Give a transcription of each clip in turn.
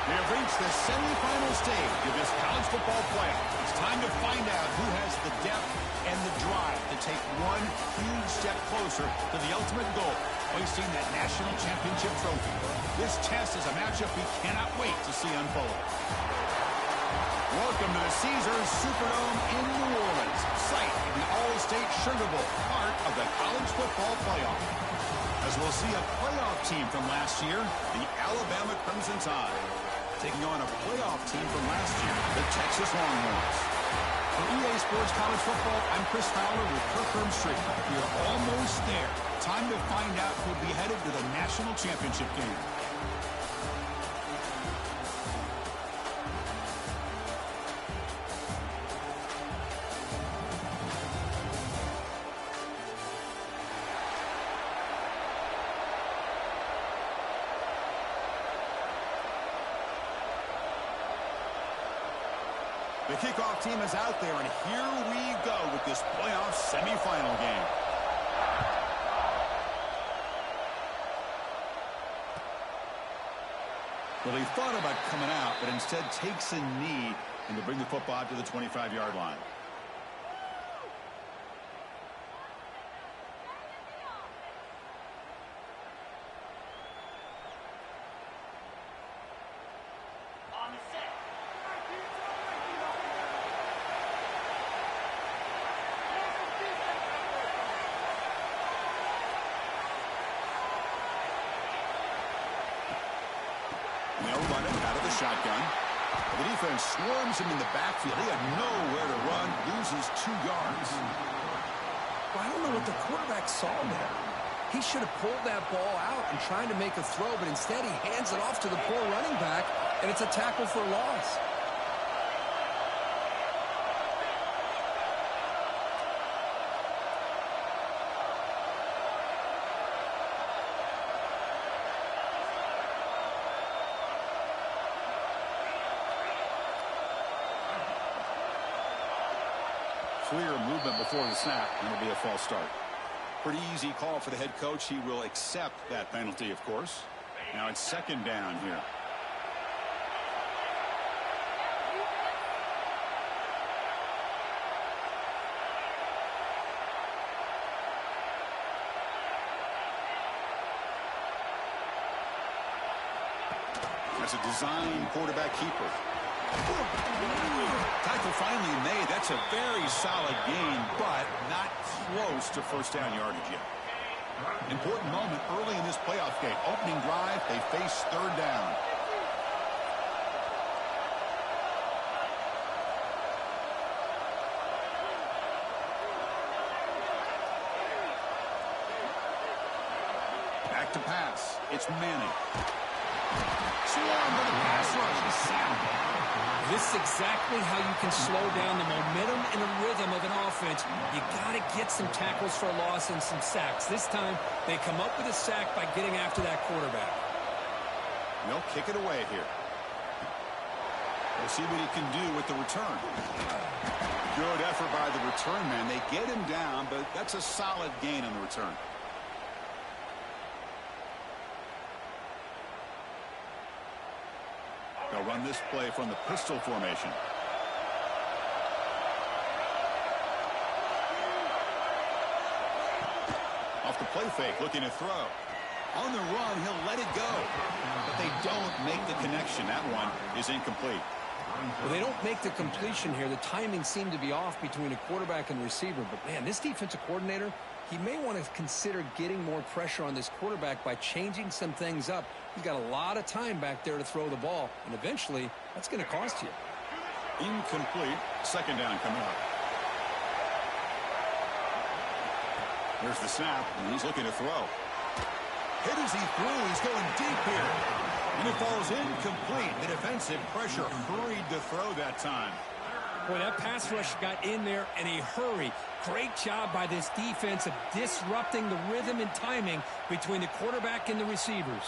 We have reached the semifinal stage of this college football playoff. It's time to find out who has the depth and the drive to take one huge step closer to the ultimate goal, hoisting that national championship trophy. This test is a matchup we cannot wait to see unfold. Welcome to the Caesars Superdome in New Orleans, site of the All-State Sugar Bowl, part of the college football playoff. As we'll see a playoff team from last year, the Alabama Crimson Tide, taking on a playoff team from last year, the Texas Longhorns. For EA Sports College Football, I'm Chris Fowler with Kirk Herbstreit. We are almost there. Time to find out who'll be headed to the national championship game. The kickoff team is out there, and here we go with this playoff semifinal game. Well, he thought about coming out, but instead takes a knee and to bring the football out to the 25-yard line. Running out of the shotgun. The defense swarms him in the backfield. He had nowhere to run, loses 2 yards. Well, I don't know what the quarterback saw there. He should have pulled that ball out and tried to make a throw, but instead he hands it off to the poor running back, and it's a tackle for loss. Clear movement before the snap, and it'll be a false start. Pretty easy call for the head coach. He will accept that penalty, of course. Now it's second down here. That's a design quarterback keeper. Tackle finally made. That's a very solid gain, but not close to first down yardage yet. Important moment early in this playoff game. Opening drive, they face third down. Back to pass. It's Manning. Swarm for the pass rush. He's sound. This is exactly how you can slow down the momentum and the rhythm of an offense. You got to get some tackles for a loss and some sacks. This time, they come up with a sack by getting after that quarterback. They'll kick it away here. We'll see what he can do with the return. Good effort by the return man. They get him down, but that's a solid gain on the return. They'll run this play from the pistol formation. Off the play fake, looking to throw. On the run, he'll let it go. But they don't make the connection. That one is incomplete. Well, they don't make the completion here. The timing seemed to be off between a quarterback and receiver. But, man, this defensive coordinator, he may want to consider getting more pressure on this quarterback by changing some things up. He's got a lot of time back there to throw the ball, and eventually that's going to cost you. Incomplete. Second down coming up. There's the snap, and he's looking to throw. Hit as he threw. He's going deep here. And it falls incomplete. The defensive pressure hurried to throw that time. Boy, that pass rush got in there in a hurry. Great job by this defense of disrupting the rhythm and timing between the quarterback and the receivers.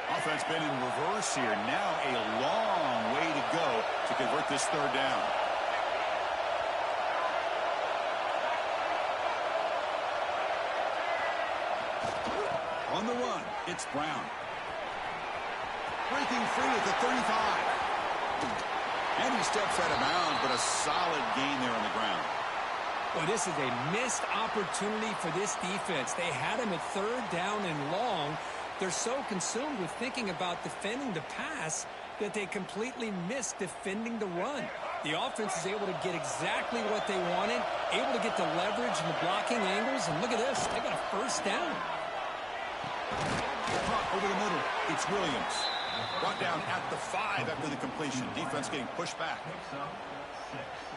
Offense been in reverse here. Now a long way to go to convert this third down. On the run, it's Brown. Breaking free at the 35. And he steps out of bounds, but a solid gain there on the ground. Well, this is a missed opportunity for this defense. They had him at 3rd down and long. They're so consumed with thinking about defending the pass that they completely missed defending the run. The offense is able to get exactly what they wanted, able to get the leverage and the blocking angles, and look at this. They got a 1st down. Caught over the middle. It's Williams. Brought down at the 5 after the completion. Defense getting pushed back.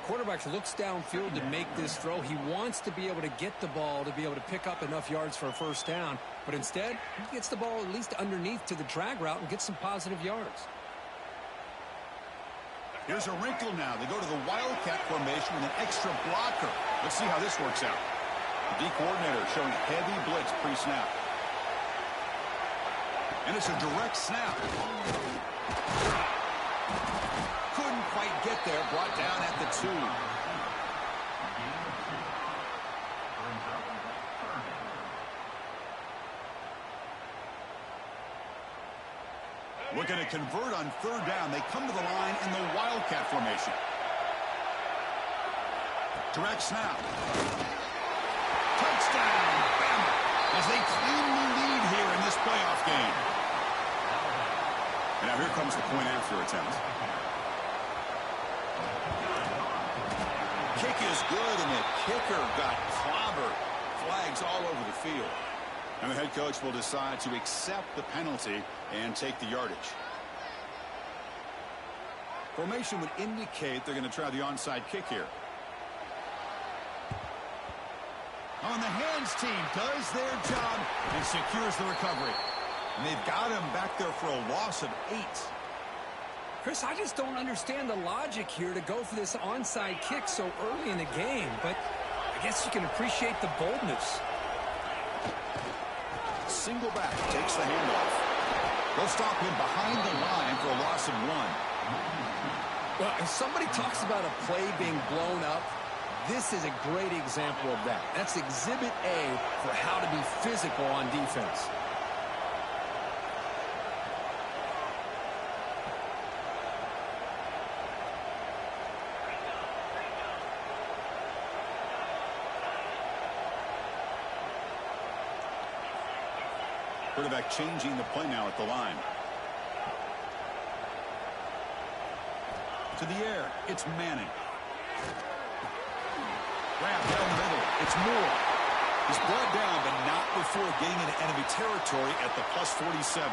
Quarterback looks downfield to make this throw. He wants to be able to get the ball to be able to pick up enough yards for a 1st down. But instead, he gets the ball at least underneath to the drag route and gets some positive yards. Here's a wrinkle now. They go to the Wildcat formation with an extra blocker. Let's see how this works out. The D coordinator showing heavy blitz pre-snap. And it's a direct snap. Couldn't quite get there. Brought down at the 2. Looking to convert on 3rd down. They come to the line in the Wildcat formation. Direct snap. Touchdown, Bama, as they claim the lead here in this playoff game. And now here comes the point after attempt. Kick is good, and the kicker got clobbered. Flags all over the field. And the head coach will decide to accept the penalty and take the yardage. Formation would indicate they're going to try the onside kick here. On the hands team does their job and secures the recovery. And they've got him back there for a loss of 8. Chris, I just don't understand the logic here to go for this onside kick so early in the game, but I guess you can appreciate the boldness. Single back takes the handoff. They'll stop him behind the line for a loss of 1. Well, if somebody talks about a play being blown up, this is a great example of that. That's Exhibit A for how to be physical on defense. Quarterback changing the play now at the line. To the air, it's Manning. Grab down the middle, it's Moore. He's brought down, but not before getting into enemy territory at the +47.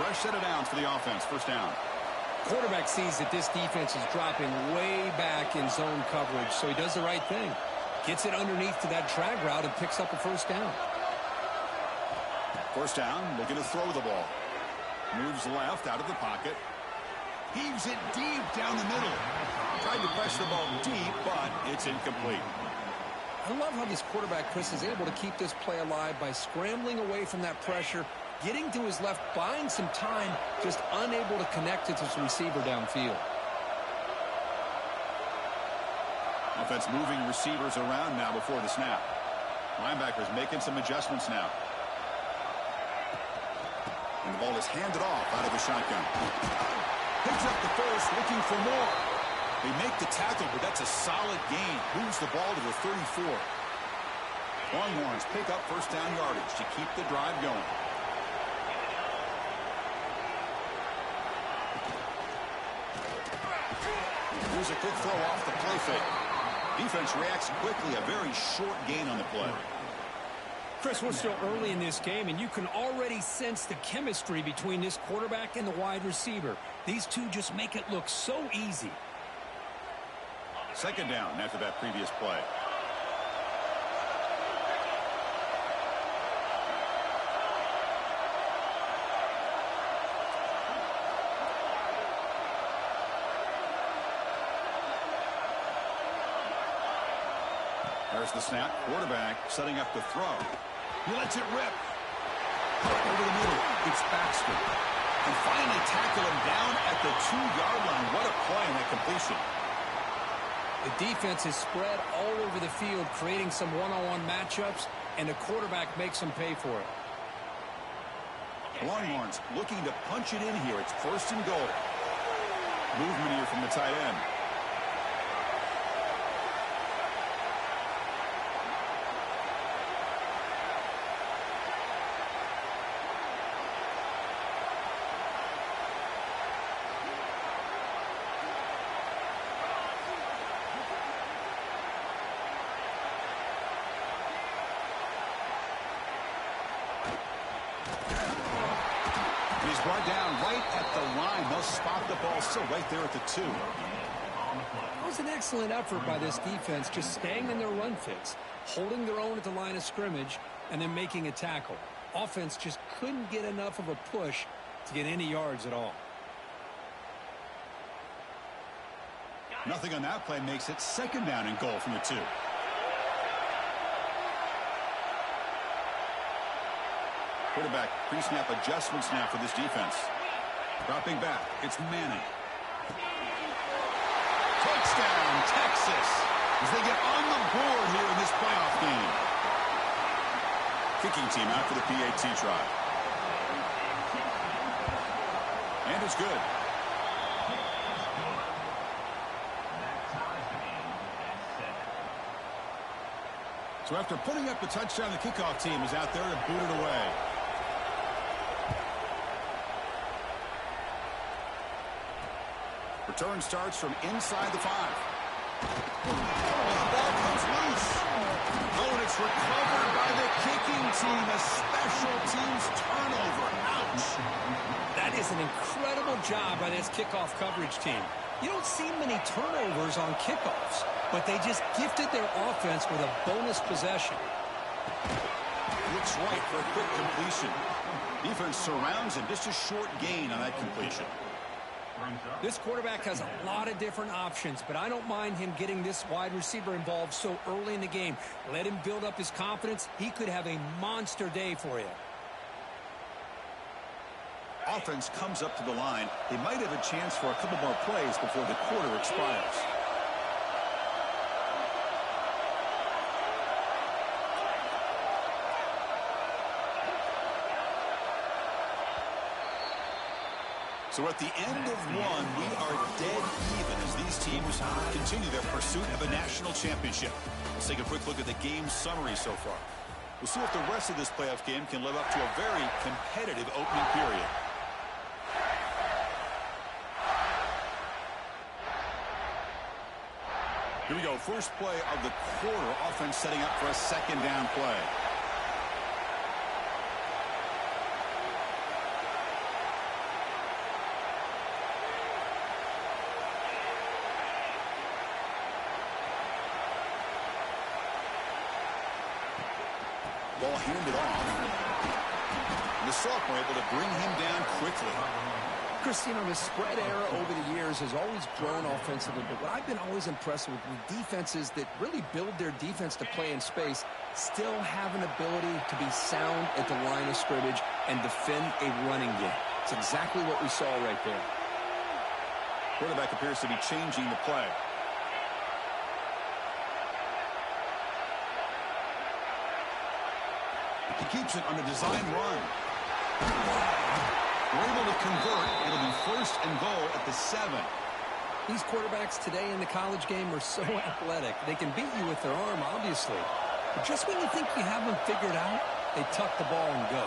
Fresh set of downs for the offense, 1st down. Quarterback sees that this defense is dropping way back in zone coverage, so he does the right thing. Gets it underneath to that drag route and picks up a 1st down. 1st down, looking to throw the ball. Moves left out of the pocket. Heaves it deep down the middle. Tried to press the ball deep, but it's incomplete. I love how this quarterback, Chris, is able to keep this play alive by scrambling away from that pressure, getting to his left, buying some time, just unable to connect it to his receiver downfield. Offense moving receivers around now before the snap. Linebackers making some adjustments now. And the ball is handed off out of the shotgun. Picks up the 1st, looking for more. They make the tackle, but that's a solid gain. Moves the ball to the 34. Longhorns pick up 1st down yardage to keep the drive going. Here's a quick throw off the play fake. Defense reacts quickly. A very short gain on the play. Chris, we're still early in this game, and you can already sense the chemistry between this quarterback and the wide receiver. These two just make it look so easy. 2nd down after that previous play. There's the snap. Quarterback setting up the throw. He lets it rip. Over the middle. It's Baxter. And finally tackle him down at the 2-yard line. What a play on that completion. The defense is spread all over the field, creating some one-on-one matchups, and the quarterback makes them pay for it. Longhorns looking to punch it in here. It's 1st and goal. Movement here from the tight end. He's brought down right at the line. They'll spot the ball still right there at the 2. That was an excellent effort by this defense, just staying in their run fits, holding their own at the line of scrimmage, and then making a tackle. Offense just couldn't get enough of a push to get any yards at all. Nothing on that play makes it 2nd down and goal from the 2. Quarterback pre-snap adjustments now for this defense. Dropping back, it's Manning. Touchdown, Texas, as they get on the board here in this playoff game. Kicking team out for the PAT try. And it's good. So after putting up the touchdown, the kickoff team is out there to boot it away. Return starts from inside the 5. The ball comes loose. Oh, and it's recovered by the kicking team. A special teams turnover. Ouch. That is an incredible job by this kickoff coverage team. You don't see many turnovers on kickoffs, but they just gifted their offense with a bonus possession. Looks right for a quick completion. Defense surrounds him. Just a short gain on that completion. This quarterback has a lot of different options, but I don't mind him getting this wide receiver involved so early in the game. Let him build up his confidence. He could have a monster day for you. Offense comes up to the line. They might have a chance for a couple more plays before the quarter expires. So at the end of 1, we are dead even as these teams continue their pursuit of a national championship. Let's take a quick look at the game summary so far. We'll see if the rest of this playoff game can live up to a very competitive opening period. Here we go. First play of the quarter. Offense setting up for a 2nd down play. Ball handed off. And the sophomore able to bring him down quickly. Chris, you know, the spread era over the years has always grown offensively, but what I've been always impressed with defenses that really build their defense to play in space still have an ability to be sound at the line of scrimmage and defend a running game. It's exactly what we saw right there. Quarterback appears to be changing the play. He keeps it on a design run. We're able to convert. It'll be 1st and goal at the 7. These quarterbacks today in the college game are so athletic. They can beat you with their arm, obviously. But just when you think you have them figured out, they tuck the ball and go.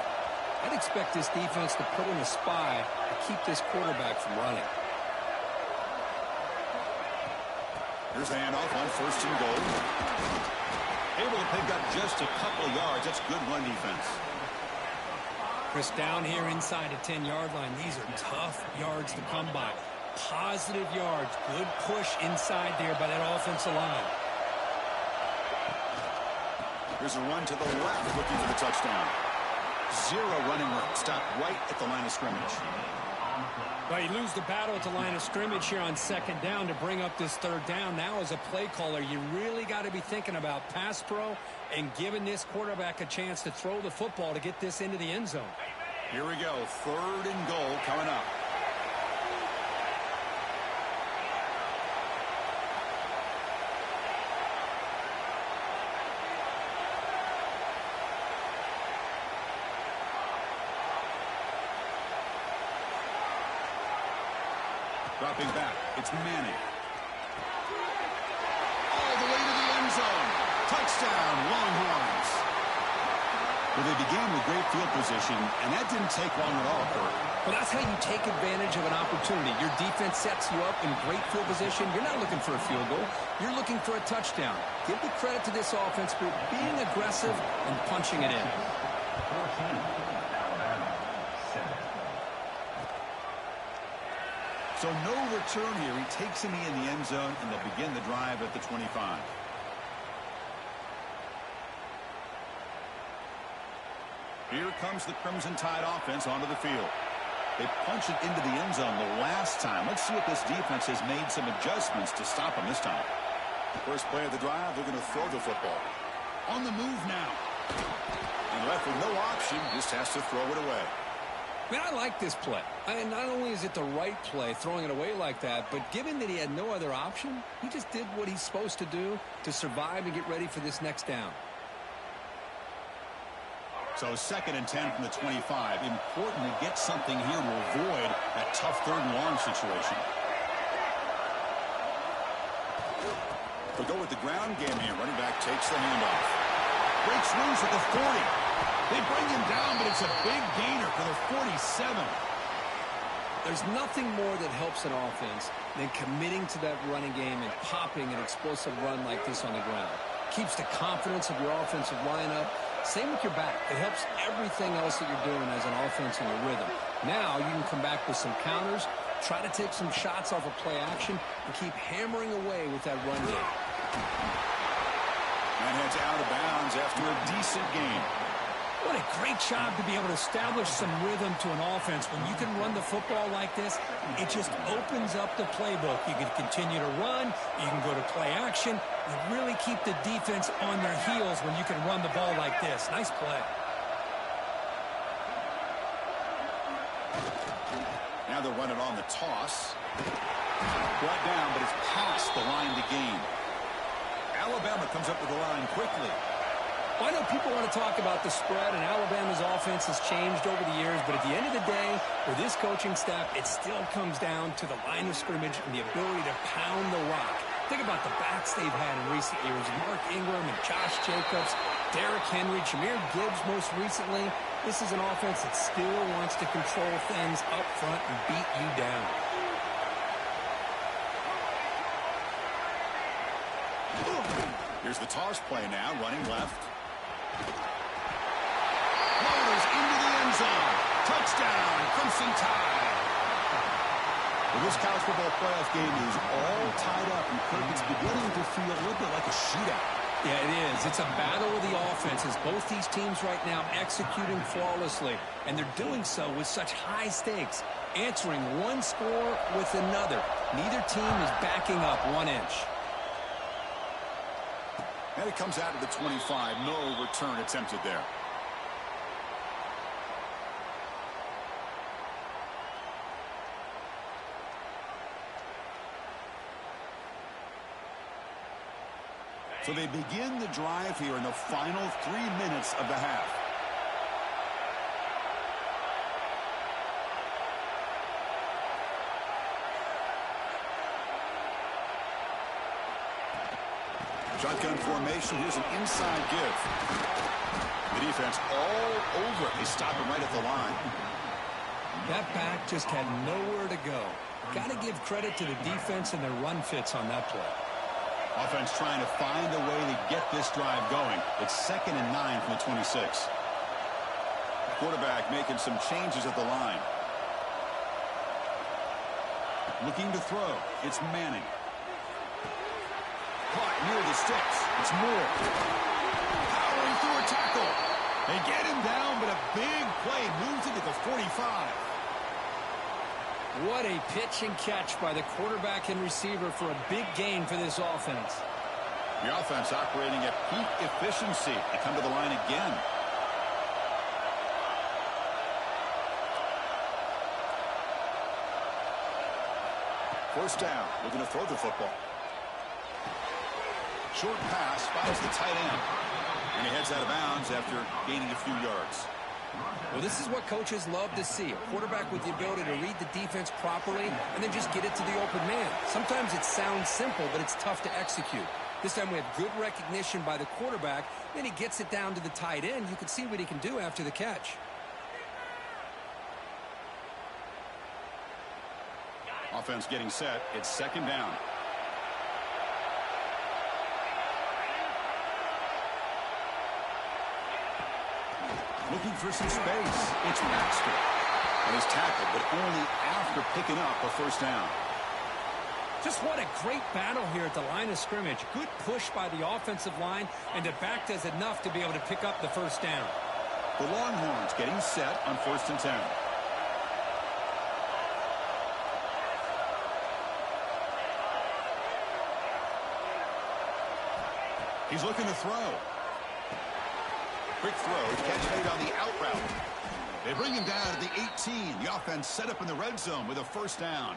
I'd expect this defense to put in a spy to keep this quarterback from running. Here's the handoff on 1st and goal. Able to pick up just a couple of yards. That's good run defense. Chris, down here inside the 10-yard line, these are tough yards to come by. Positive yards. Good push inside there by that offensive line. Here's a run to the left looking for the touchdown. 0 running room. Stopped right at the line of scrimmage. Well, you lose the battle at the line of scrimmage here on 2nd down to bring up this 3rd down. Now as a play caller, you really got to be thinking about pass pro and giving this quarterback a chance to throw the football to get this into the end zone. Here we go. 3rd and goal coming up. Dropping back, it's Manning. All the way to the end zone. Touchdown, Longhorns. Well, they began with great field position, and that didn't take long at all, Kurt. Well, that's how you take advantage of an opportunity. Your defense sets you up in great field position. You're not looking for a field goal. You're looking for a touchdown. Give the credit to this offense for being aggressive and punching it in. So no return here. He takes him in the end zone, and they'll begin the drive at the 25. Here comes the Crimson Tide offense onto the field. They punch it into the end zone the last time. Let's see if this defense has made some adjustments to stop them this time. First play of the drive, they're going to throw the football. On the move now. And left with no option, just has to throw it away. Man, I like this play. Not only is it the right play, throwing it away like that, but given that he had no other option, he just did what he's supposed to do to survive and get ready for this next down. So 2nd and 10 from the 25. Important to get something here to avoid that tough 3rd and long situation. They'll go with the ground game here. Running back takes the handoff. Breaks loose at the 40. They bring him down, but it's a big gainer for the 47. There's nothing more that helps an offense than committing to that running game and popping an explosive run like this on the ground. Keeps the confidence of your offensive lineup. Same with your back. It helps everything else that you're doing as an offense in your rhythm. Now you can come back with some counters, try to take some shots off of play action, and keep hammering away with that run game. And heads out of bounds after a decent game. What a great job to be able to establish some rhythm to an offense. When you can run the football like this, it just opens up the playbook. You can continue to run. You can go to play action. You really keep the defense on their heels when you can run the ball like this. Nice play. Now they'll run it on the toss. Brought down, but it's past the line to gain. Alabama comes up with the line quickly. Well, I know people want to talk about the spread, and Alabama's offense has changed over the years, but at the end of the day, with this coaching staff, it still comes down to the line of scrimmage and the ability to pound the rock. Think about the backs they've had in recent years. Mark Ingram and Josh Jacobs, Derrick Henry, Jahmyr Gibbs most recently. This is an offense that still wants to control things up front and beat you down. Here's the toss play now, running left. Floaters into the end zone. Touchdown, Crimson Tide. Well, this college football playoff game is all tied up, and Kirk, it's beginning to feel a little bit like a shootout. Yeah, it is. It's a battle of the offenses. Both these teams right now executing flawlessly, and they're doing so with such high stakes, answering one score with another. Neither team is backing up 1 inch. And it comes out of the 25. No return attempted there. So they begin the drive here in the final 3 minutes of the half. Shotgun formation. Here's an inside give. The defense all over it. They stop him right at the line. That back just had nowhere to go. Got to give credit to the defense and their run fits on that play. Offense trying to find a way to get this drive going. It's 2nd and 9 from the 26. Quarterback making some changes at the line. Looking to throw. It's Manning. Caught near the sticks. It's Moore. Powering through a tackle. They get him down, but a big play moves it to the 45. What a pitch and catch by the quarterback and receiver for a big gain for this offense. The offense operating at peak efficiency. They come to the line again. First down. Looking to throw the football. Short pass finds the tight end. And he heads out of bounds after gaining a few yards. Well, this is what coaches love to see. A quarterback with the ability to read the defense properly and then just get it to the open man. Sometimes it sounds simple, but it's tough to execute. This time we have good recognition by the quarterback. Then he gets it down to the tight end. You can see what he can do after the catch. Offense getting set. It's second down. Looking for some space. It's Baxter. And he's tackled, but only after picking up a first down. Just what a great battle here at the line of scrimmage. Good push by the offensive line, and the back does enough to be able to pick up the first down. The Longhorns getting set on 1st and 10. He's looking to throw. Quick throw, catch made on the out route. They bring him down to the 18. The offense set up in the red zone with a first down.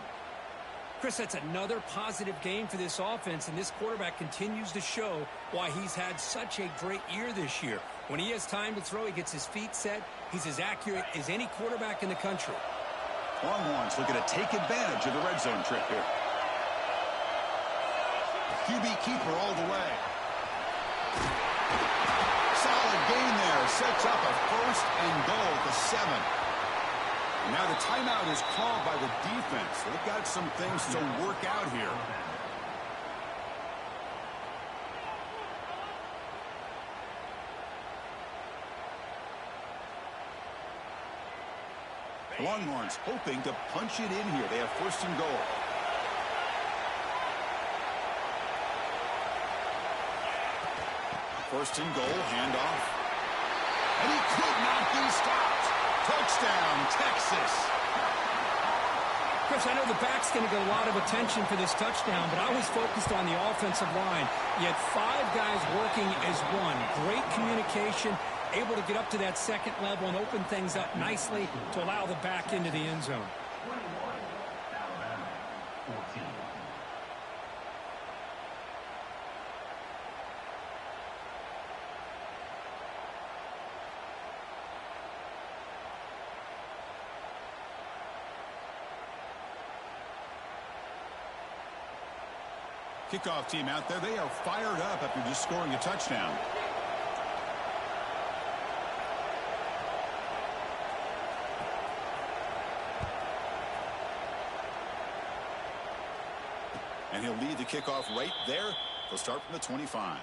Chris, that's another positive game for this offense, and this quarterback continues to show why he's had such a great year this year. When he has time to throw, he gets his feet set. He's as accurate as any quarterback in the country. Longhorns looking to take advantage of the red zone trip here. QB keeper all the way. Solid gain there. Sets up a 1st and goal at the 7. Now the timeout is called by the defense. They've got some things to work out here. The Longhorns hoping to punch it in here. They have 1st and goal. First and goal, handoff. And he could not be stopped. Touchdown, Texas. Chris, I know the back's going to get a lot of attention for this touchdown, but I was focused on the offensive line. You had 5 guys working as one. Great communication, able to get up to that second level and open things up nicely to allow the back into the end zone. Kickoff team out there, they are fired up after just scoring a touchdown. And he'll lead the kickoff right there. They'll start from the 25.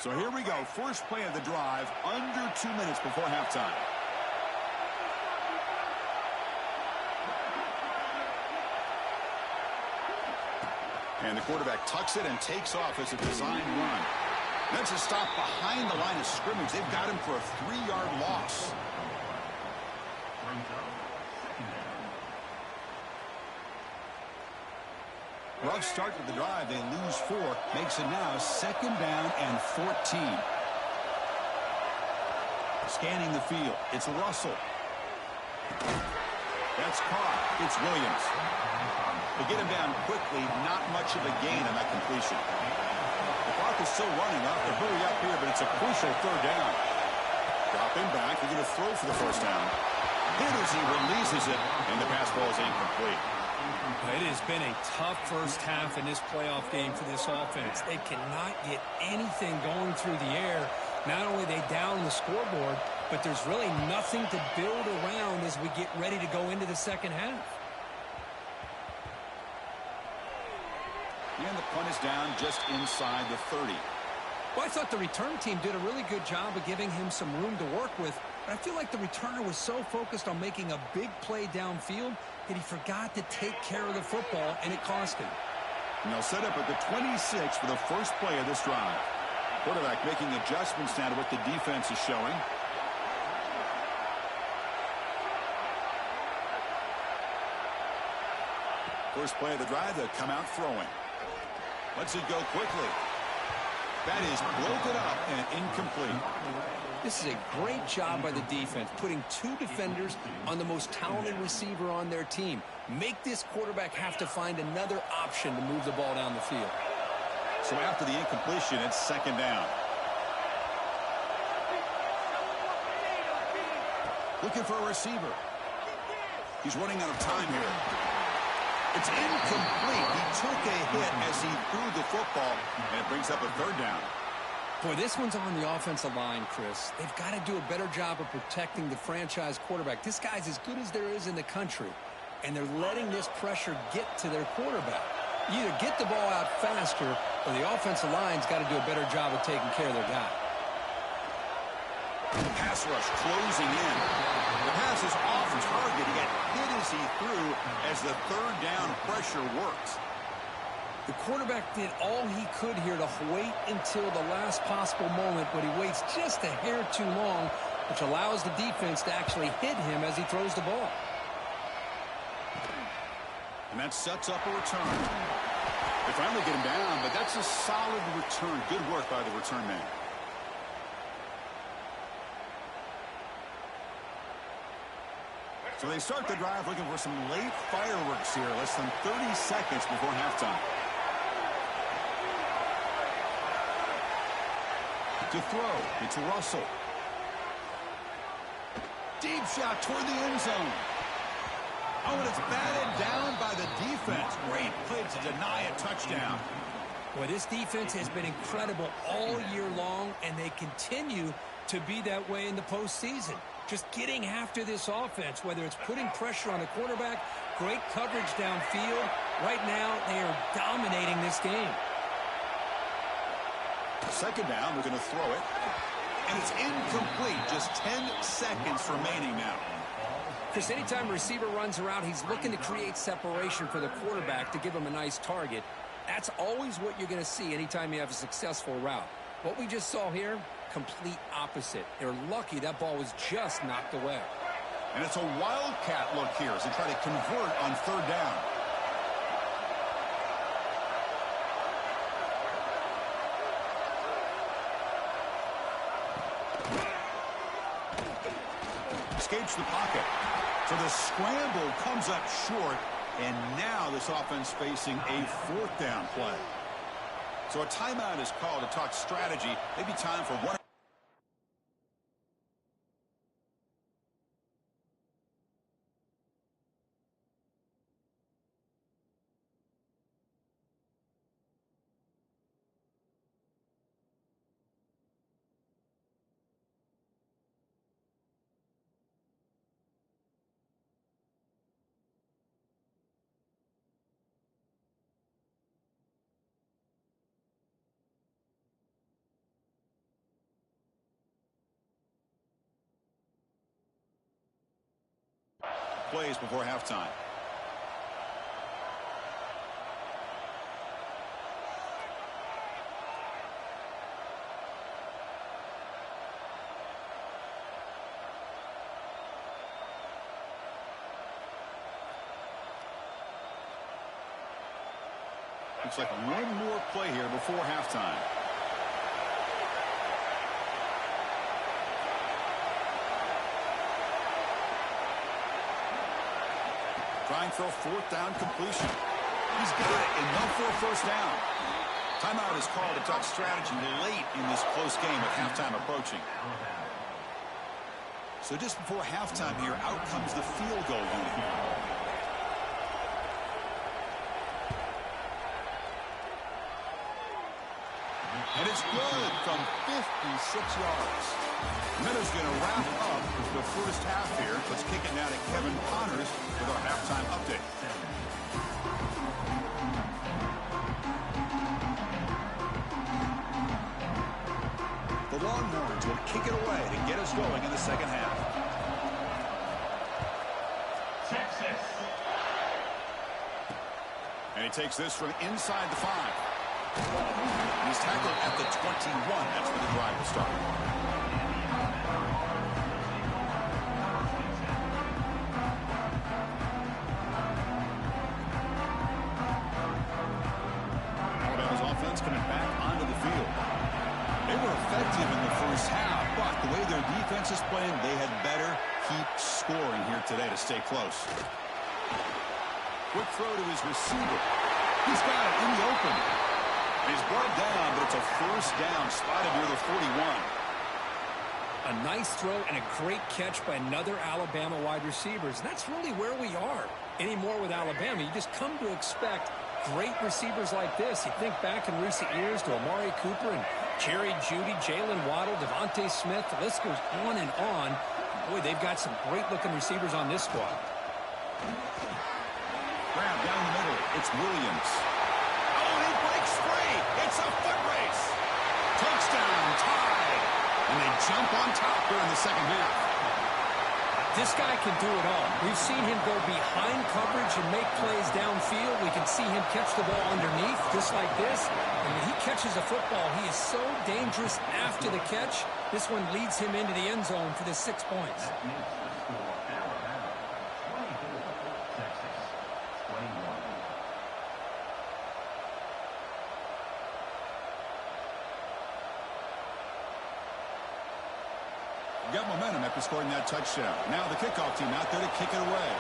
So here we go. First play of the drive, under 2 minutes before halftime. And the quarterback tucks it and takes off as a design run. That's a stop behind the line of scrimmage. They've got him for a 3-yard loss. Rough start to the drive. They lose 4. Makes it now 2nd down and 14. Scanning the field. It's Russell. That's caught. It's Williams. They get him down quickly. Not much of a gain on that completion. The clock is still running. Off to hurry up here, but it's a crucial 3rd down. Dropping back. They're going to throw for the first down. Hit as he releases it, and the pass ball is incomplete. It has been a tough first half in this playoff game for this offense. They cannot get anything going through the air. Not only are they down the scoreboard, but there's really nothing to build around as we get ready to go into the second half. And the punt is down just inside the 30. Well, I thought the return team did a really good job of giving him some room to work with. But I feel like the returner was so focused on making a big play downfield that he forgot to take care of the football, and it cost him. And they'll set up at the 26 for the first play of this drive. Quarterback making adjustments now to what the defense is showing. First play of the drive, they'll come out throwing. Lets it go quickly. That is broken up and incomplete. This is a great job by the defense, putting two defenders on the most talented receiver on their team. Make this quarterback have to find another option to move the ball down the field. So after the incompletion, it's second down. Looking for a receiver. He's running out of time here. It's incomplete. He took a hit as he threw the football, and it brings up a third down. Boy, this one's on the offensive line, Chris. They've got to do a better job of protecting the franchise quarterback. This guy's as good as there is in the country, and they're letting this pressure get to their quarterback. You either get the ball out faster, or the offensive line's got to do a better job of taking care of their guy. Pass rush closing in. The pass is off target. He got hit as he threw as the third down pressure works. The quarterback did all he could here to wait until the last possible moment, but he waits just a hair too long, which allows the defense to actually hit him as he throws the ball. And that sets up a return. They finally get him down, but that's a solid return. Good work by the return man. So they start the drive looking for some late fireworks here, less than 30 seconds before halftime. To throw, it's Russell. Deep shot toward the end zone. Oh, and it's batted down by the defense. Great play to deny a touchdown. Boy, this defense has been incredible all year long, and they continue to be that way in the postseason. Just getting after this offense, whether it's putting pressure on the quarterback, great coverage downfield. Right now, they are dominating this game. Second down, they're going to throw it. And it's incomplete. Just 10 seconds remaining now. Chris, anytime a receiver runs around, he's looking to create separation for the quarterback to give him a nice target. That's always what you're going to see anytime you have a successful route. What we just saw here, complete opposite. They're lucky that ball was just knocked away. And it's a wildcat look here as they try to convert on third down. Escapes the pocket. So the scramble comes up short, and now this offense facing a fourth down play. So a timeout is called to talk strategy. Maybe time for one. Plays before halftime. Looks like one more play here before halftime. Trying for a fourth down completion. He's got it, enough for a first down. Timeout is called to talk strategy late in this close game with halftime approaching. So just before halftime here, out comes the field goal unit. And it's good from 56 yards. Miller's going to wrap up the first half here. Let's kick it now to Kevin Connors with our halftime update. The Longhorns will kick it away to get us going in the second half. Texas. And he takes this from inside the 5. He's tackled at the 21. That's where the drive will start. Alabama's offense coming back onto the field. They were effective in the first half, but the way they're discipline. They had better keep scoring here today to stay close. Quick throw to his receiver. He's got it in the open. He's brought down, but it's a first down, spotted near the 41. A nice throw and a great catch by another Alabama wide receivers. And that's really where we are anymore with Alabama. You just come to expect great receivers like this. You think back in recent years to Amari Cooper and Jerry Jeudy, Jalen Waddle, Devontae Smith. The list goes on and on. Boy, they've got some great-looking receivers on this squad. Grab down the middle. It's Williams. Oh, he breaks free. It's a foot race. Touchdown, tied. And they jump on top here in the second half. This guy can do it all. We've seen him go behind coverage and make plays downfield. We can see him catch the ball underneath, just like this. And when he catches a football, he is so dangerous after the catch. This one leads him into the end zone for the 6 points. Got momentum after scoring that touchdown. Now the kickoff team out there to kick it away.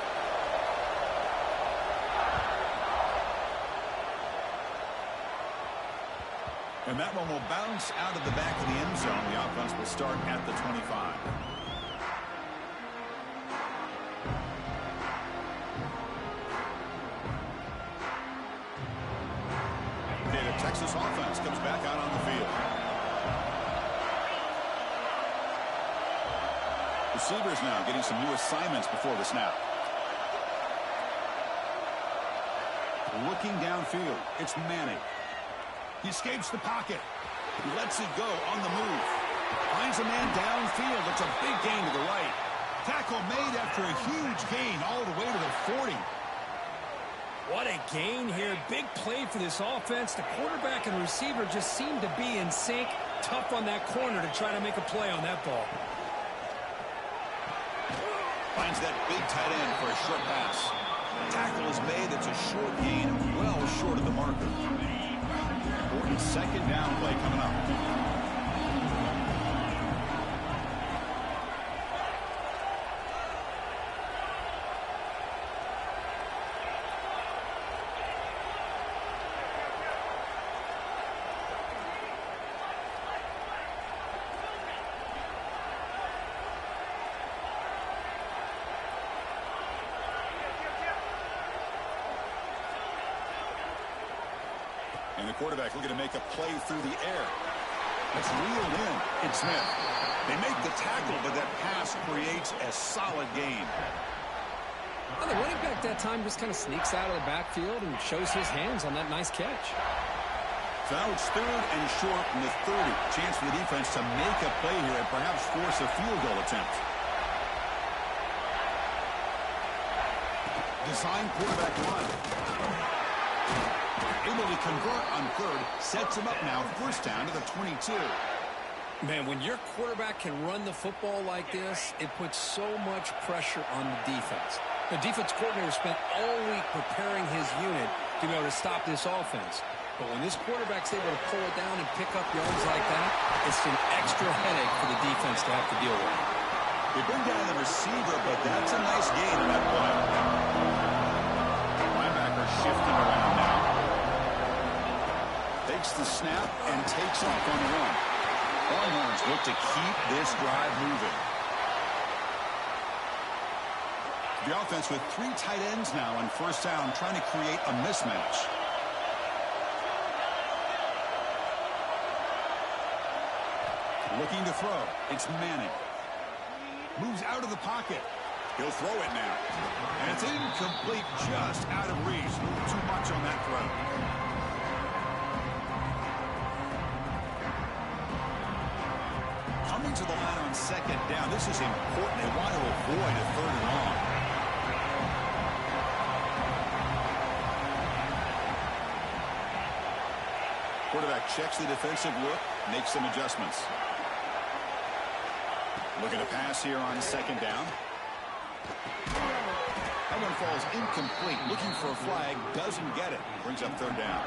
And that one will bounce out of the back of the end zone. The offense will start at the 25. Okay, the Texas offense comes back out on the field. Receivers now getting some new assignments before the snap. Looking downfield, it's Manning. He escapes the pocket. He lets it go on the move. Finds a man downfield. It's a big gain to the right. Tackle made after a huge gain all the way to the 40. What a gain here. Big play for this offense. The quarterback and receiver just seem to be in sync. Tough on that corner to try to make a play on that ball. Finds that big tight end for a short pass. Tackle is made. It's a short gain, well short of the marker. Important second down play coming up. And the quarterback looking to make a play through the air. It's reeled in. It's Smith. They make the tackle, but that pass creates a solid gain. Well, the running back that time just kind of sneaks out of the backfield and shows his hands on that nice catch. So now it's 3rd and short from the 30. Chance for the defense to make a play here and perhaps force a field goal attempt. Design quarterback run. Able to convert on 3rd, sets him up now, first down to the 22. Man, when your quarterback can run the football like this, it puts so much pressure on the defense. The defense coordinator spent all week preparing his unit to be able to stop this offense. But when this quarterback's able to pull it down and pick up yards like that, it's an extra headache for the defense to have to deal with. They bring down the receiver, but that's a nice gain in that play. Linebacker shifting around now. Takes the snap and takes off on the run. Longhorns look to keep this drive moving. The offense with 3 tight ends now on first down, trying to create a mismatch. Looking to throw. It's Manning. Moves out of the pocket. He'll throw it now. And it's incomplete, just out of reach. A little too much on that throw. Coming to the line on second down. This is important. They want to avoid a 3rd and long. Quarterback checks the defensive look, makes some adjustments. Looking to pass here on second down. That one falls incomplete. Looking for a flag, doesn't get it. Brings up 3rd down.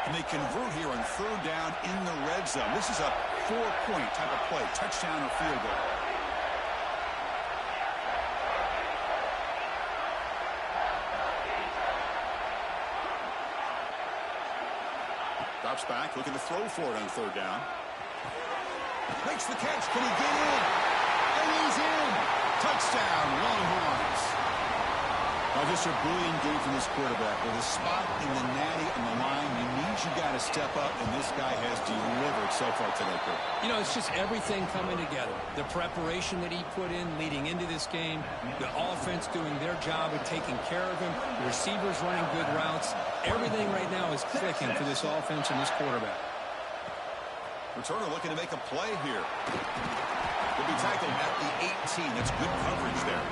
And they convert here on third down in the red zone. This is a 4-point type of play, touchdown or field goal. Drops back, looking to throw for it on third down. Makes the catch. Can he get in? And he's in. Touchdown, Longhorns. Now, just a brilliant game from this quarterback. With a spot in the natty on the line, you got to step up, and this guy has delivered so far today, Kurt. You know, it's just everything coming together. The preparation that he put in leading into this game, the offense doing their job of taking care of him, the receivers running good routes. Everything right now is clicking for this offense and this quarterback. Returner looking to make a play here. Will be tackled at the 18. That's good coverage there.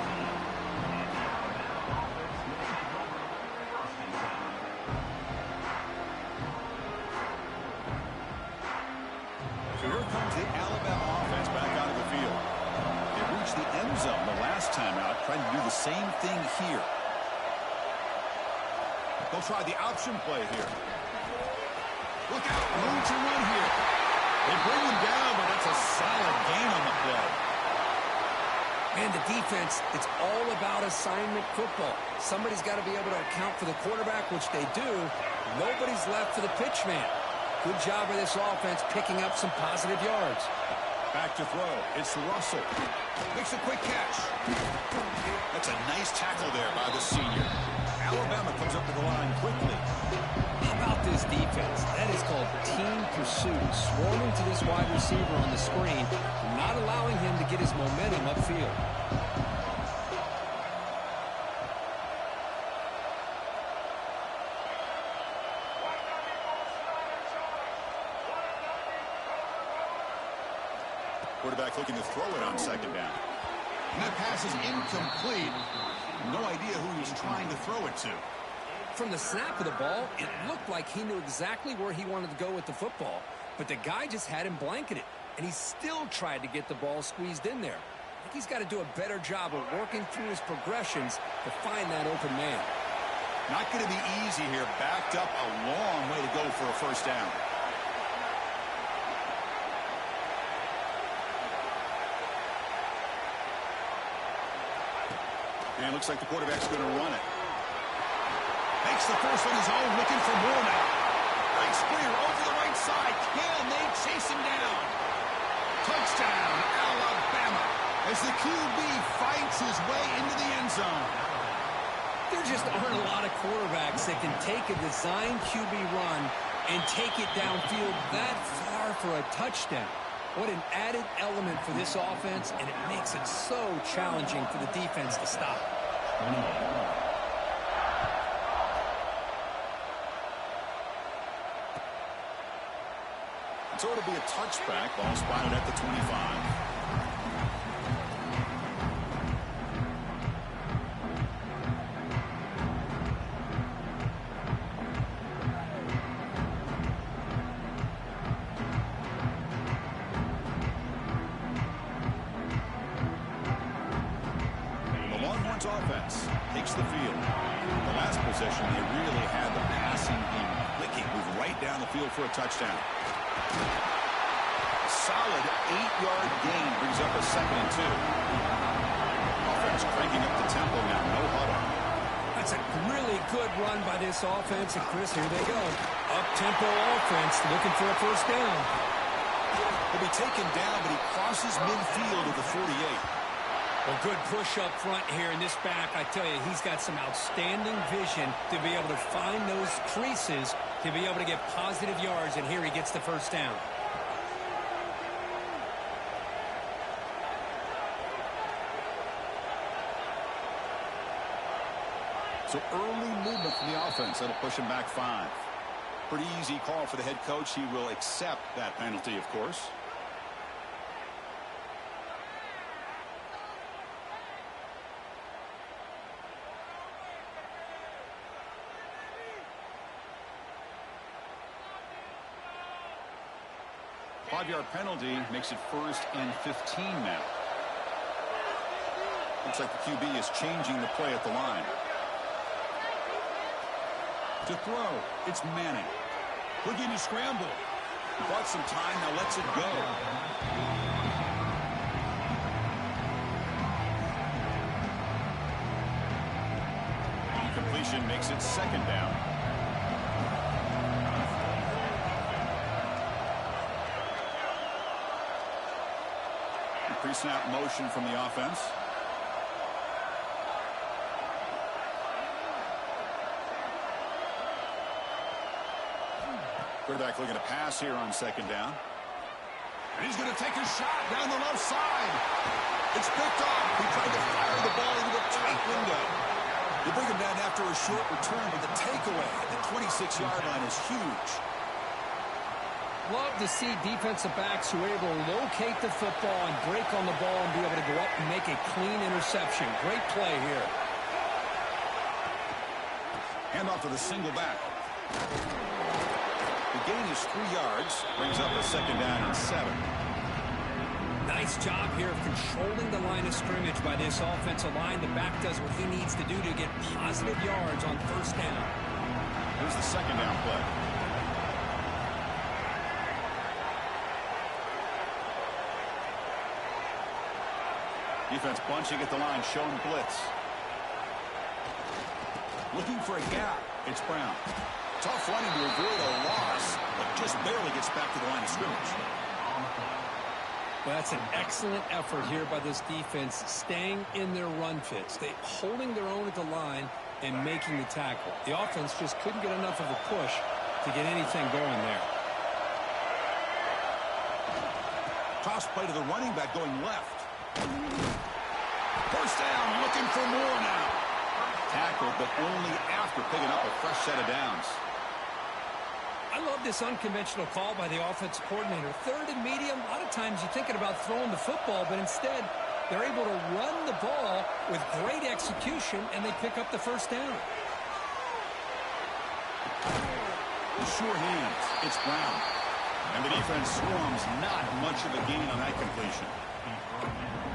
So here comes the Alabama offense back out of the field. They reached the end zone the last time out, trying to do the same thing here. They'll try the option play here. Look out, room to run here. They bring him down, but that's a solid gain on the play. Man, the defense, it's all about assignment football. Somebody's got to be able to account for the quarterback, which they do. Nobody's left for the pitch man. Good job of this offense picking up some positive yards. Back to throw. It's Russell. Makes a quick catch. That's a nice tackle there by the senior. Alabama comes up to the line quickly. How about this defense? That is called team pursuit. Swarming to this wide receiver on the screen, not allowing him to get his momentum upfield. Quarterback looking to throw it on second down. And that pass is incomplete. No idea who he was trying to throw it to. From the snap of the ball, it looked like he knew exactly where he wanted to go with the football, but the guy just had him blanketed, and he still tried to get the ball squeezed in there. I think he's got to do a better job of working through his progressions to find that open man. Not going to be easy here. Backed up a long way to go for a first down. And it looks like the quarterback's going to run it. Makes the first on his own, looking for more now. Breaks clear over the right side. Can they chase him down? Touchdown, Alabama, as the QB fights his way into the end zone. There just aren't a lot of quarterbacks that can take a design QB run and take it downfield that far for a touchdown. What an added element for this offense, and it makes it so challenging for the defense to stop. So it'll be a touchback. Ball spotted at the 25. Offense takes the field. The last possession, they really had the passing game clicking. Move right down the field for a touchdown. A solid 8-yard gain brings up a 2nd and 2. Offense cranking up the tempo now. No huddle. That's a really good run by this offense. And Chris, here they go. Up-tempo offense looking for a first down. He'll be taken down, but he crosses midfield at the 48. Well, good push up front here in this back. I tell you, he's got some outstanding vision to be able to find those creases, to be able to get positive yards, and here he gets the first down. So early movement from the offense. That'll push him back 5. Pretty easy call for the head coach. He will accept that penalty, of course. Five-yard penalty makes it 1st and 15 now. Looks like the QB is changing the play at the line. To throw, it's Manning. Looking to scramble. Bought some time, now lets it go. Completion makes it second down. Pre-snap motion from the offense. Quarterback looking to pass here on second down. And he's going to take a shot down the left side. It's picked off. He tried to fire the ball into a tight window. They bring him down after a short return, but the takeaway at the 26-yard line is huge. Love to see defensive backs who are able to locate the football and break on the ball and be able to go up and make a clean interception. Great play here. Handoff to the single back. The gain is 3 yards. Brings up a second down and 7. Nice job here of controlling the line of scrimmage by this offensive line. The back does what he needs to do to get positive yards on first down. Here's the second down play. Defense bunching at the line, showing blitz. Looking for a gap. It's Brown. Tough running to avoid a loss, but just barely gets back to the line of scrimmage. Well, that's an excellent effort here by this defense, staying in their run fits. They holding their own at the line and making the tackle. The offense just couldn't get enough of a push to get anything going there. Toss play to the running back going left. First down, looking for more now. Tackled, but only after picking up a fresh set of downs. I love this unconventional call by the offensive coordinator. Third and medium, a lot of times you're thinking about throwing the football, but instead they're able to run the ball with great execution, and they pick up the first down. Sure hands. It's Brown. And the defense swarms, not much of a gain on that completion.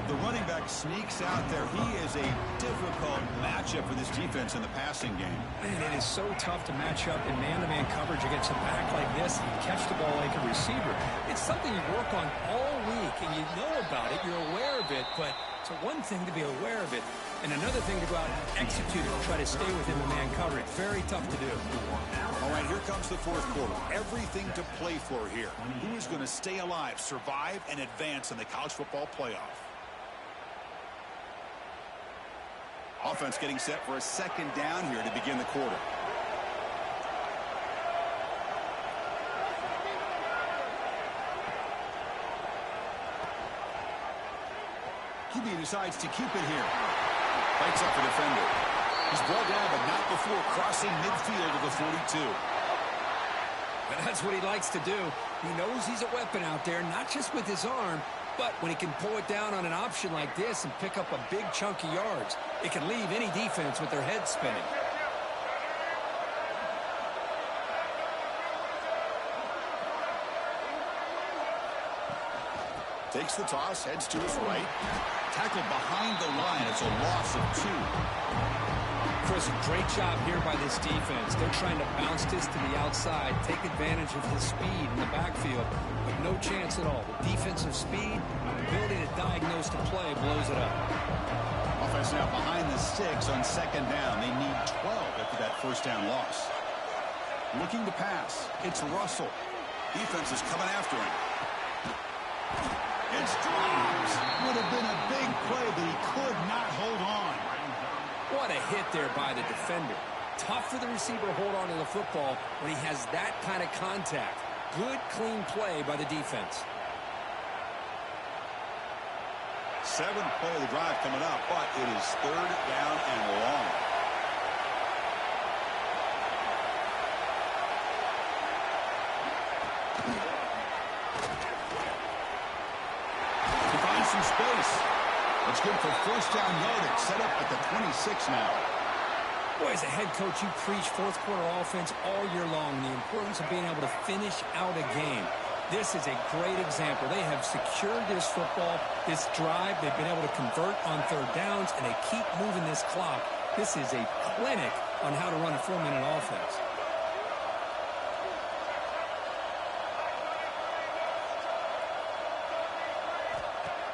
The running back sneaks out there. He is a difficult matchup for this defense in the passing game. Man, it is so tough to match up in man-to-man coverage against a back like this and catch the ball like a receiver. It's something you work on all week, and you know about it. You're aware of it, but it's one thing to be aware of it, and another thing to go out and execute it and try to stay within the man coverage. Very tough to do. All right, here comes the fourth quarter. Everything to play for here. Who is going to stay alive, survive, and advance in the college football playoff? Offense getting set for a second down here to begin the quarter. QB decides to keep it here. Fights up the defender. He's brought down, but not before crossing midfield of the 42. But that's what he likes to do. He knows he's a weapon out there, not just with his arm, but when he can pull it down on an option like this and pick up a big chunk of yards, it can leave any defense with their head spinning. Takes the toss, heads to his right. Tackled behind the line. It's a loss of 2. Chris, a great job here by this defense. They're trying to bounce this to the outside, take advantage of his speed in the backfield, but no chance at all. The defensive speed, ability to diagnose the play, blows it up. Offense now behind the 6 on second down. They need 12 after that first down loss. Looking to pass. It's Russell. Defense is coming after him. It's dropped. Would have been a big play, but he could not hold on. What a hit there by the defender. Tough for the receiver to hold on to the football when he has that kind of contact. Good, clean play by the defense. 7th play of the drive coming up, but it is third down and long. He finds some space. It's good for first down yardage. Set up at the 26 now. Boy, as a head coach, you preach fourth quarter offense all year long. The importance of being able to finish out a game. This is a great example. They have secured this football, this drive. They've been able to convert on third downs, and they keep moving this clock. This is a clinic on how to run a 4-minute offense.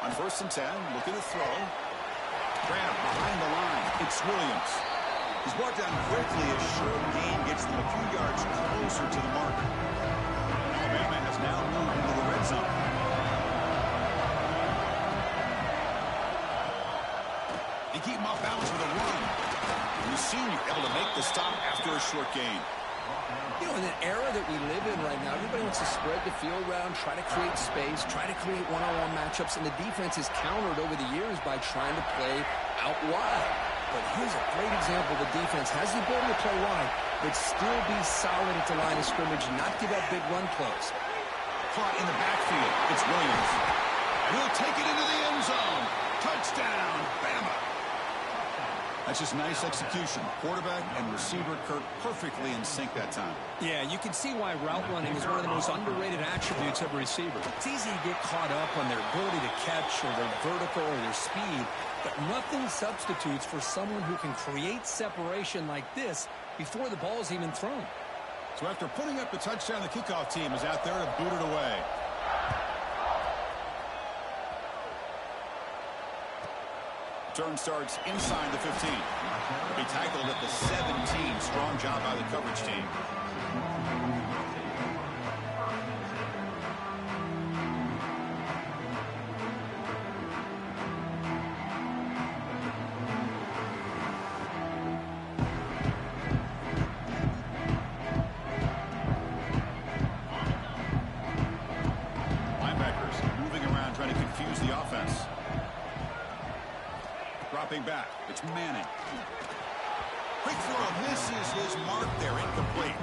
On 1st and 10, looking to throw. Grab behind the line. It's Williams. He's brought down quickly as short gain gets them a few yards closer to the marker. Alabama has now moved into the red zone. They keep him off balance with a run. And the senior able to make the stop after a short gain. You know, in an era that we live in right now, everybody wants to spread the field around, try to create space, try to create one-on-one matchups, and the defense has countered over the years by trying to play out wide. But here's a great example. The defense has the ability to play wide, but still be solid at the line of scrimmage, not give up big run plays. Caught in the backfield. It's Williams. And he'll take it into the end zone. Touchdown, Bama. That's just nice execution. Quarterback and receiver Kirk perfectly in sync that time. Yeah, you can see why route running is one of the most underrated attributes of a receiver. It's easy to get caught up on their ability to catch or their vertical or their speed, but nothing substitutes for someone who can create separation like this before the ball is even thrown. So after putting up the touchdown, the kickoff team is out there to boot it away. Turn starts inside the 15. He'll be tackled at the 17. Strong job by the coverage team. Linebackers moving around trying to confuse the offense. Dropping back. It's Manning. Quick throw misses his mark there. Incomplete.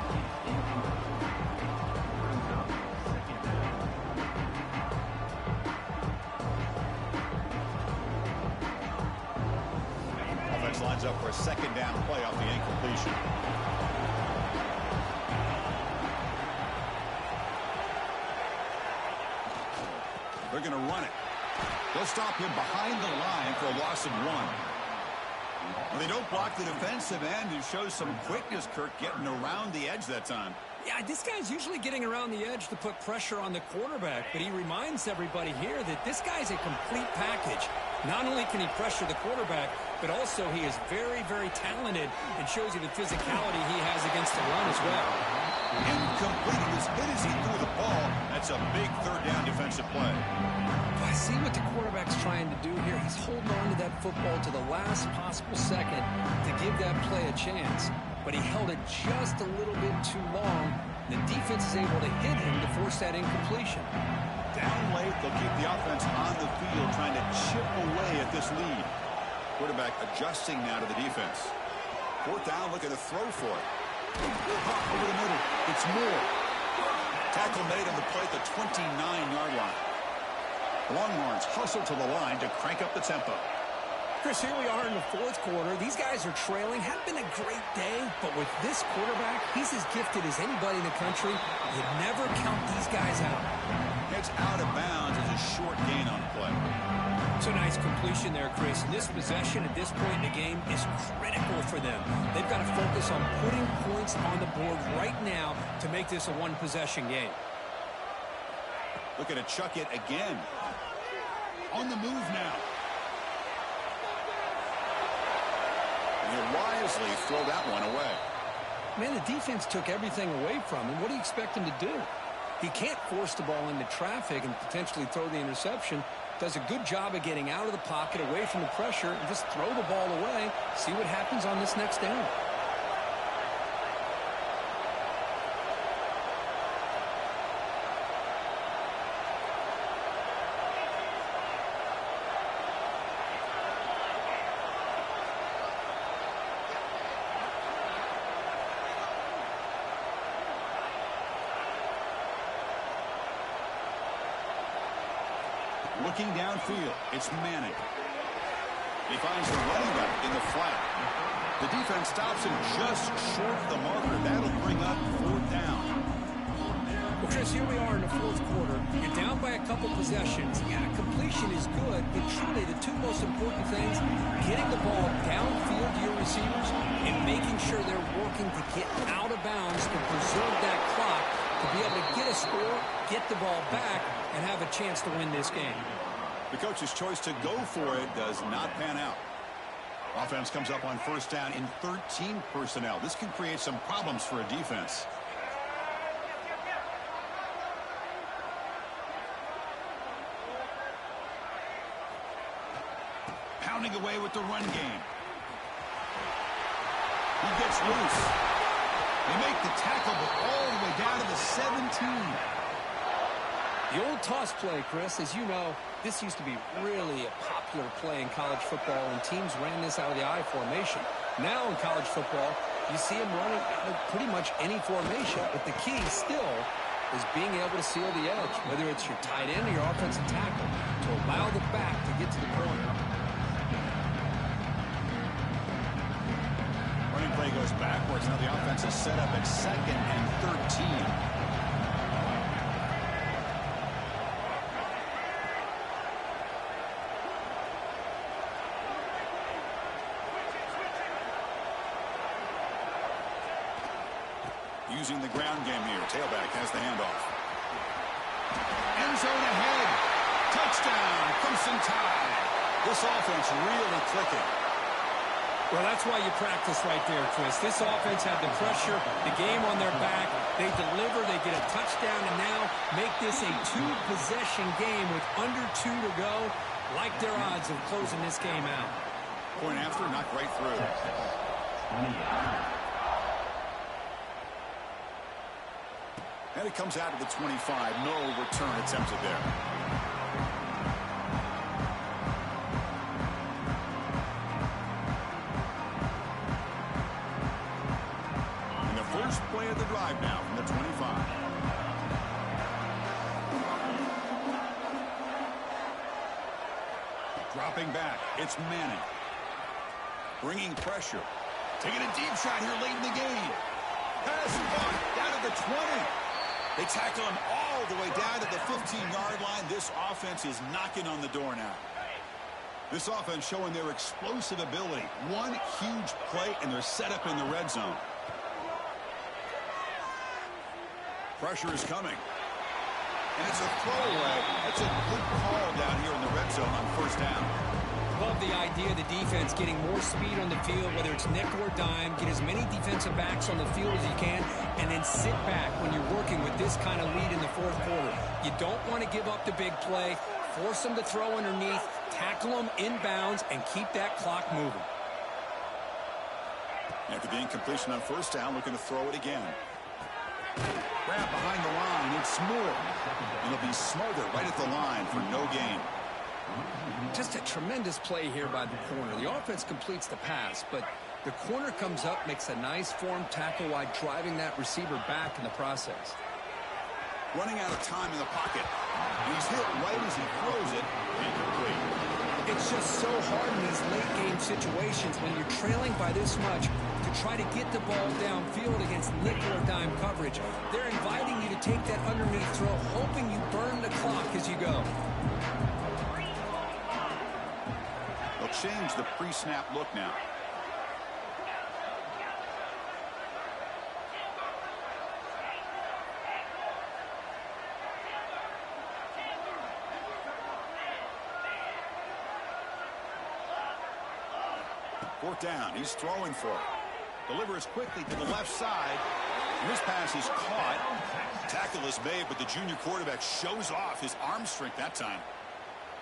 Offense lines up for a 2nd down play off the incompletion. They're going to run it. They'll stop him behind the line for a loss of 1. Well, they don't block the defensive end, who shows some quickness, Kirk, getting around the edge that time. Yeah, this guy's usually getting around the edge to put pressure on the quarterback, but he reminds everybody here that this guy's a complete package. Not only can he pressure the quarterback, but also he is very, very talented and shows you the physicality he has against the run as well. Incomplete. As hit as he threw the ball, that's a big 3rd down defensive play. I see what the quarterback's trying to do here. He's holding on to that football to the last possible second to give that play a chance. But he held it just a little bit too long. The defense is able to hit him to force that incompletion. Down late, they'll keep the offense on the field trying to chip away at this lead. Quarterback adjusting now to the defense. 4th down, looking to throw for it. Over the middle. It's Moore. Tackle made on the play at the 29-yard line. Longhorns hustle to the line to crank up the tempo. Chris, here we are in the 4th quarter. These guys are trailing. Hadn't been a great day, but with this quarterback, he's as gifted as anybody in the country. You never count these guys out. It's out of bounds as a short gain on the play. It's a nice completion there, Chris. And this possession at this point in the game is critical for them. They've got to focus on putting points on the board right now to make this a one-possession game. Looking to chuck it again. On the move now. And he'll wisely throw that one away. Man, the defense took everything away from him. What do you expect him to do? He can't force the ball into traffic and potentially throw the interception. Does a good job of getting out of the pocket, away from the pressure, and just throw the ball away. See what happens on this next down. Looking downfield, it's Manning. He finds the running back in the flat. The defense stops him just short of the marker. That'll bring up 4th down. Well, Chris, here we are in the 4th quarter. You're down by a couple possessions. Yeah, completion is good, but truly the 2 most important things, getting the ball downfield to your receivers and making sure they're working to get out of bounds to preserve that clock, to be able to get a score, get the ball back, and have a chance to win this game. The coach's choice to go for it does not pan out. Offense comes up on first down in 13 personnel. This can create some problems for a defense. Pounding away with the run game. He gets loose. They make the tackle, but all the way down to the 17. The old toss play, Chris, as you know, this used to be really a popular play in college football, and teams ran this out of the I formation. Now in college football, you see them running out of pretty much any formation, but the key still is being able to seal the edge, whether it's your tight end or your offensive tackle, to allow the back to get to the corner. Running play goes backwards. Now the offense is set up at 2nd and 13. Using the ground game here. Tailback has the handoff. End zone ahead. Touchdown. Crimson Tide. This offense really clicking. Well, that's why you practice right there, Chris. This offense had the pressure, the game on their back. They deliver, they get a touchdown, and now make this a 2-possession game with under 2 to go. Like their odds of closing this game out. Point after, knocked right through. And it comes out to the 25. No return attempted there. And the first play of the drive now from the 25. Dropping back. It's Manning. Bringing pressure. Taking a deep shot here late in the game. Pass caught down at the 20. They tackle him all the way down to the 15-yard line. This offense is knocking on the door now. This offense showing their explosive ability. One huge play, and they're set up in the red zone. Pressure is coming. And it's a throwaway. That's a good call down here in the red zone on first down. Love the idea of the defense getting more speed on the field, whether it's nickel or dime, get as many defensive backs on the field as you can, and then sit back when you're working with this kind of lead in the fourth quarter. You don't want to give up the big play, force them to throw underneath, tackle them inbounds, and keep that clock moving. After the incompletion on first down, looking to throw it again. Grab behind the line, it's Moore. And he'll be smothered right at the line for no gain. Just a tremendous play here by the corner. The offense completes the pass, but the corner comes up, makes a nice form tackle while driving that receiver back in the process. Running out of time in the pocket. And he's hit right as he throws it. Incomplete. It's just so hard in these late-game situations when you're trailing by this much to try to get the ball downfield against nickel or dime coverage. They're inviting you to take that underneath throw, hoping you burn the clock as you go. They'll change the pre-snap look now. Fourth down. He's throwing for it. Delivers quickly to the left side. And this pass is caught. Tackle is made, but the junior quarterback shows off his arm strength that time.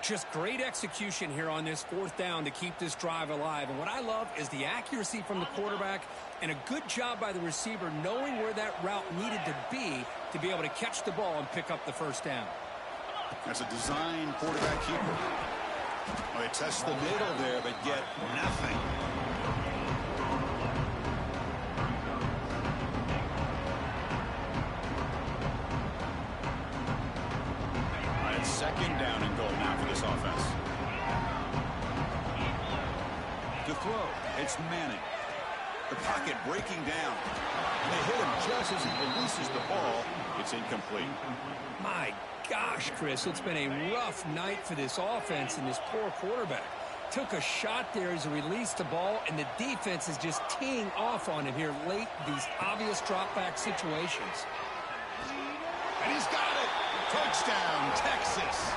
Just great execution here on this fourth down to keep this drive alive. And what I love is the accuracy from the quarterback and a good job by the receiver knowing where that route needed to be able to catch the ball and pick up the first down. That's a design quarterback keeper. Well, they test the middle there, but get nothing. It's second down and goal now for this offense. To throw, it's Manning. The pocket breaking down. And they hit him just as he releases the ball. It's incomplete. My gosh, Chris, it's been a rough night for this offense and this poor quarterback. Took a shot there as he released the ball, and the defense is just teeing off on him here late, these obvious drop-back situations. And he's got it. Touchdown, Texas.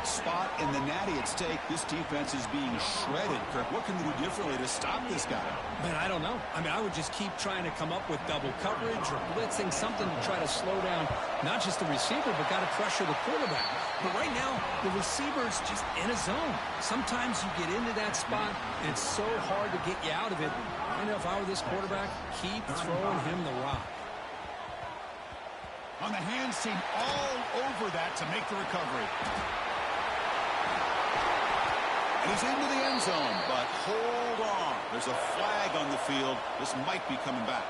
spot in the natty at stake. This defense is being shredded. Kirk, what can they do differently to stop this guy? Man, I don't know. I mean, I would just keep trying to come up with double coverage or blitzing, something to try to slow down not just the receiver, but got to pressure the quarterback. But right now, the receiver's just in a zone. Sometimes you get into that spot, and it's so hard to get you out of it. I know if I were this quarterback, keep throwing him the rock. On the hands team all over that to make the recovery. And he's into the end zone, but hold on. There's a flag on the field. This might be coming back.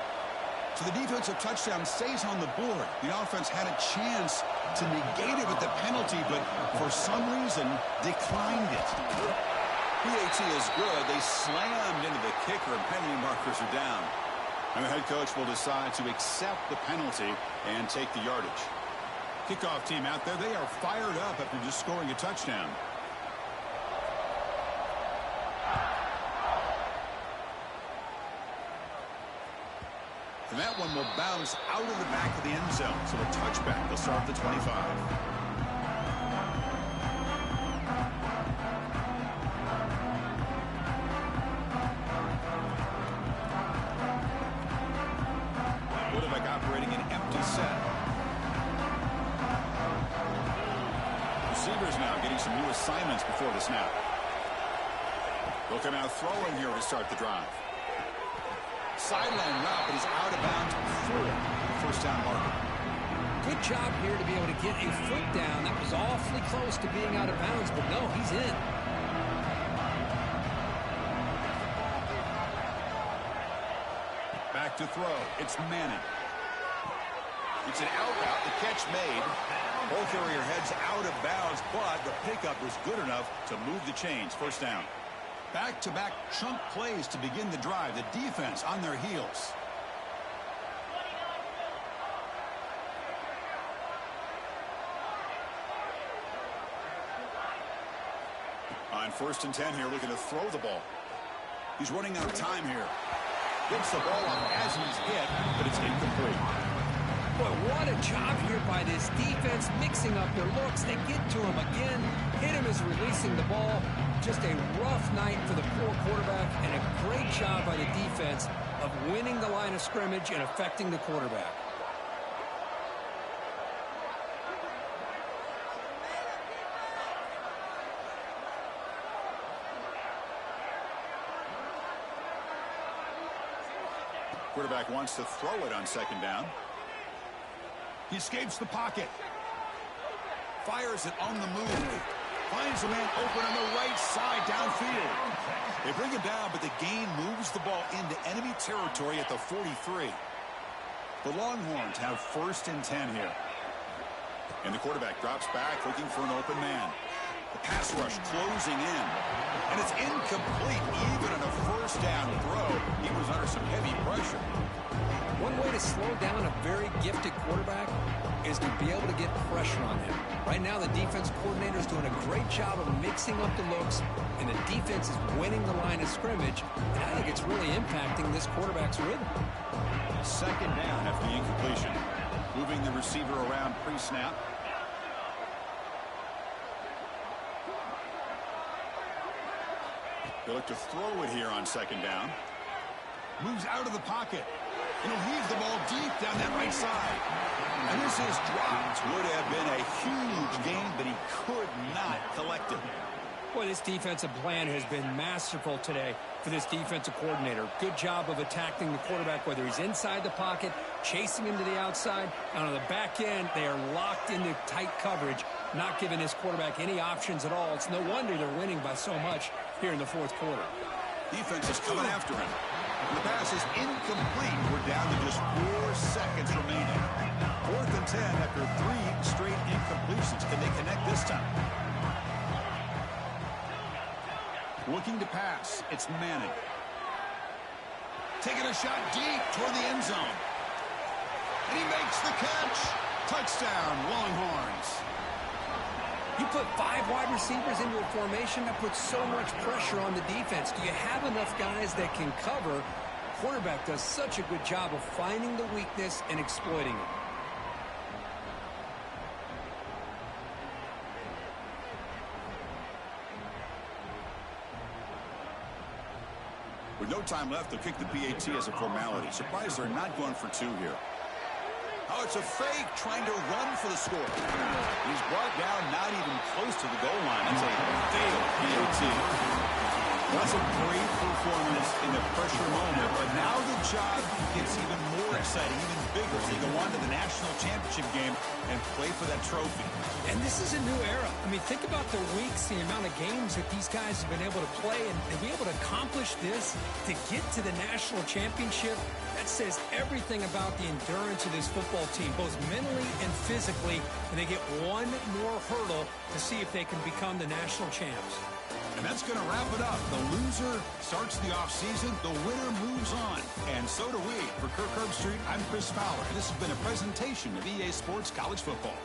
So the defensive touchdown stays on the board. The offense had a chance to negate it with the penalty, but for some reason declined it. PAT is good. They slammed into the kicker, and penalty markers are down. And the head coach will decide to accept the penalty and take the yardage. Kickoff team out there, they are fired up after just scoring a touchdown. And that one will bounce out of the back of the end zone. So a touchback will start at the 25. Quarterback operating an empty set. Receivers now getting some new assignments before the snap. They'll come out throwing here to start the drive. Sideline route, but he's out of bounds before the first down marker. Good job here to be able to get a foot down. That was awfully close to being out of bounds, but no, he's in. Back to throw. It's Manning. It's an out route. The catch made. Ball carrier heads out of bounds, but the pickup was good enough to move the chains. First down. Back-to-back chunk plays to begin the drive. The defense on their heels. On 1st and 10 here, looking to throw the ball. He's running out of time here. Gets the ball up as he's hit, but it's incomplete. But what a job here by this defense, mixing up their looks. They get to him again. Hit him as releasing the ball. Just a rough night for the poor quarterback, and a great job by the defense of winning the line of scrimmage and affecting the quarterback. Quarterback wants to throw it on 2nd down. He escapes the pocket. Fires it on the move. Finds a man open on the right side downfield. They bring him down, but the gain moves the ball into enemy territory at the 43. The Longhorns have 1st and 10 here. And the quarterback drops back looking for an open man. The pass rush closing in. And it's incomplete even on a 1st down throw. He was under some heavy pressure. One way to slow down a very gifted quarterback is to be able to get pressure on him. Right now, the defense coordinator is doing a great job of mixing up the looks, and the defense is winning the line of scrimmage, and I think it's really impacting this quarterback's rhythm. 2nd down after the incompletion. Moving the receiver around pre-snap. They look to throw it here on 2nd down. Moves out of the pocket. And he'll heave the ball deep down that right side. And this is dropped. Would have been a huge gain, but he could not collect it. Boy, this defensive plan has been masterful today for this defensive coordinator. Good job of attacking the quarterback, whether he's inside the pocket, chasing him to the outside. And on the back end, they are locked into tight coverage, not giving this quarterback any options at all. It's no wonder they're winning by so much here in the 4th quarter. Defense is coming after him. And the pass is incomplete. We're down to just 4 seconds remaining. 4th and 10 after 3 straight incompletions. Can they connect this time? Looking to pass. It's Manning. Taking a shot deep toward the end zone. And he makes the catch. Touchdown, Longhorns. You put 5 wide receivers into a formation, that puts so much pressure on the defense. Do you have enough guys that can cover? Quarterback does such a good job of finding the weakness and exploiting it. With no time left, they'll kick the PAT as a formality. Surprised they're not going for two here. Oh, it's a fake, trying to run for the score. He's brought down, not even close to the goal line. That's a failed PAT. That's a great performance in the pressure moment, but now the job gets even more exciting, even bigger as they go on to the national championship game and play for that trophy. And this is a new era. I mean, think about the weeks, the amount of games that these guys have been able to play, and to be able to accomplish this, to get to the national championship, that says everything about the endurance of this football team, both mentally and physically, and they get one more hurdle to see if they can become the national champs. And that's going to wrap it up. The loser starts the offseason. The winner moves on. And so do we. For Kirk Herbstreit, I'm Chris Fowler. And this has been a presentation of EA Sports College Football.